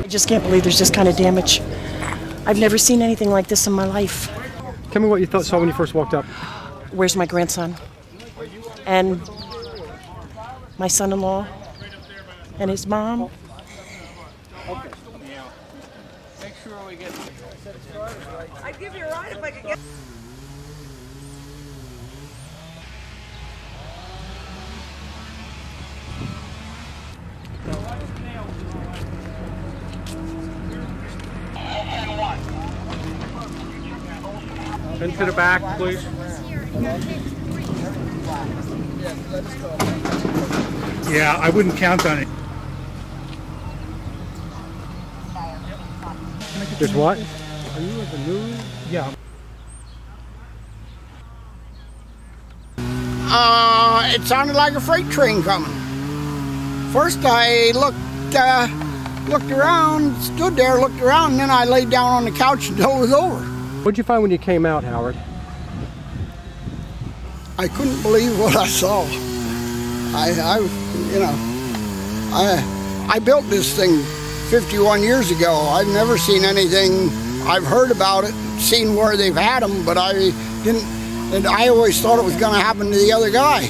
I just can't believe there's this kind of damage. I've never seen anything like this in my life. Tell me what you saw when you first walked up. Where's my grandson? And my son-in-law? And his mom? Make sure we get. I'd give you a ride if I could get. Into the back, please. Yeah, I wouldn't count on it. There's what? Are you at the news? Yeah. It sounded like a freight train coming. First I looked around, stood there, looked around, and then I laid down on the couch until it was over. What'd you find when you came out, Howard? I couldn't believe what I saw. I built this thing 51 years ago. I've never seen anything. I've heard about it, seen where they've had them, but I didn't. And I always thought it was going to happen to the other guy.